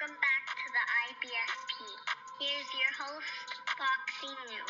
Welcome back to the IBSP. Here's your host, Boxing News.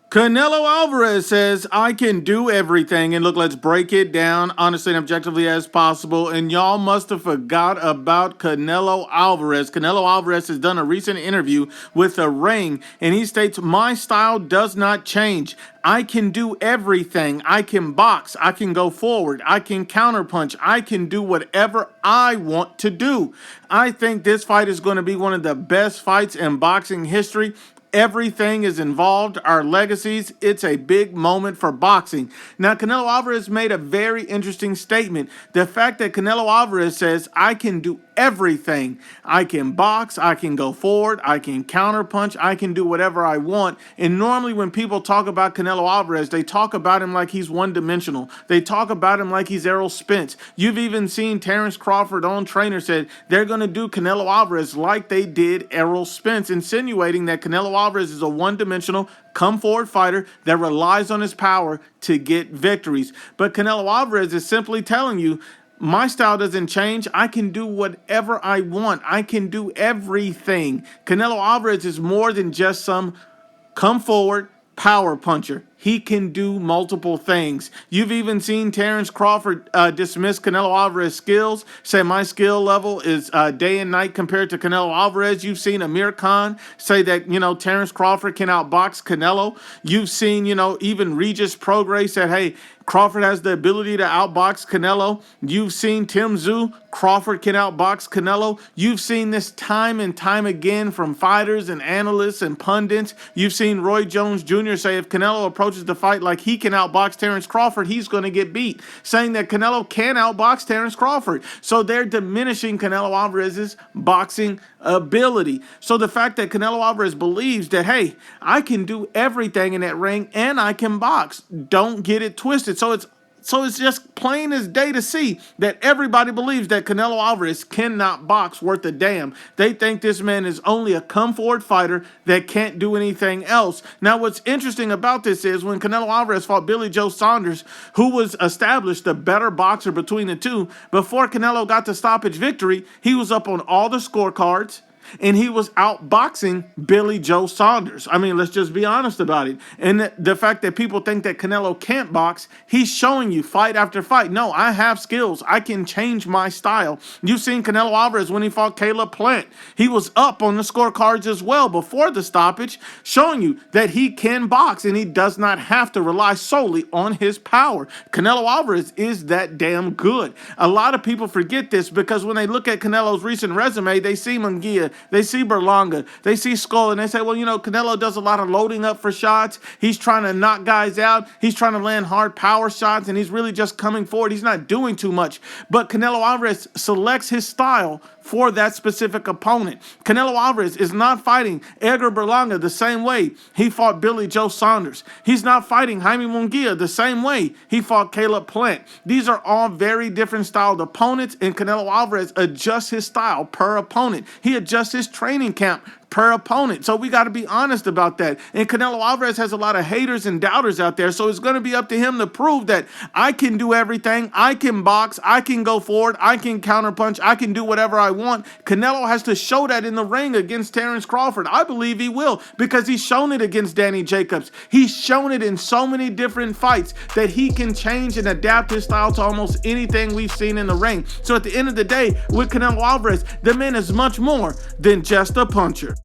Canelo Alvarez says, I can do everything. And look, let's break it down honestly and objectively as possible. And y'all must have forgot about Canelo Alvarez. Canelo Alvarez has done a recent interview with The Ring, and he states, my style does not change. I can do everything. I can box. I can go forward. I can counterpunch. I can do whatever I want to do. I think this fight is going to be one of the best fights in boxing history. Everything is involved, our legacies. It's a big moment for boxing. Now, Canelo Alvarez made a very interesting statement. The fact that Canelo Alvarez says, I can do everything. I can box, I can go forward, I can counterpunch, I can do whatever I want. And normally when people talk about Canelo Alvarez, they talk about him like he's one-dimensional. They talk about him like he's Errol Spence. You've even seen Terrence Crawford, own trainer, said they're going to do Canelo Alvarez like they did Errol Spence, insinuating that Canelo Alvarez is a one-dimensional come-forward fighter that relies on his power to get victories. But Canelo Alvarez is simply telling you, my style doesn't change. I can do whatever I want. I can do everything. Canelo Alvarez is more than just some come-forward power puncher. He can do multiple things. You've even seen Terrence Crawford dismiss Canelo Alvarez's skills, say my skill level is day and night compared to Canelo Alvarez. You've seen Amir Khan say that, Terrence Crawford can outbox Canelo. You've seen, even Regis Prograis said, hey, Crawford has the ability to outbox Canelo. You've seen Tim Tszyu, Crawford can outbox Canelo. You've seen this time and time again from fighters and analysts and pundits. You've seen Roy Jones Jr. say if Canelo approaches the fight like he can outbox Terrence Crawford, he's going to get beat, saying that Canelo can outbox Terrence Crawford. So they're diminishing Canelo Alvarez's boxing ability. So the fact that Canelo Alvarez believes that, hey, I can do everything in that ring and I can box, don't get it twisted. So it's just plain as day to see that everybody believes that Canelo Alvarez cannot box worth a damn. They think this man is only a come-forward fighter that can't do anything else. Now, what's interesting about this is when Canelo Alvarez fought Billy Joe Saunders, who was established the better boxer between the two, before Canelo got the stoppage victory, he was up on all the scorecards, and he was outboxing Billy Joe Saunders. I mean, let's just be honest about it. And the fact that people think that Canelo can't box, he's showing you fight after fight. No, I have skills. I can change my style. You've seen Canelo Alvarez when he fought Caleb Plant. He was up on the scorecards as well before the stoppage, showing you that he can box and he does not have to rely solely on his power. Canelo Alvarez is that damn good. A lot of people forget this because when they look at Canelo's recent resume, they see Munguia, they see Berlanga, they see Skull, and they say, well, Canelo does a lot of loading up for shots. He's trying to knock guys out. He's trying to land hard power shots, and he's really just coming forward. He's not doing too much. But Canelo Alvarez selects his style for that specific opponent. Canelo Alvarez is not fighting Edgar Berlanga the same way he fought Billy Joe Saunders. He's not fighting Jaime Munguia the same way he fought Caleb Plant. These are all very different styled opponents, and Canelo Alvarez adjusts his style per opponent. He adjusts his training camp per opponent. So we got to be honest about that. And Canelo Alvarez has a lot of haters and doubters out there. So it's going to be up to him to prove that I can do everything. I can box. I can go forward. I can counterpunch. I can do whatever I want. Canelo has to show that in the ring against Terrence Crawford. I believe he will because he's shown it against Danny Jacobs. He's shown it in so many different fights that he can change and adapt his style to almost anything we've seen in the ring. So at the end of the day, with Canelo Alvarez, the man is much more than just a puncher.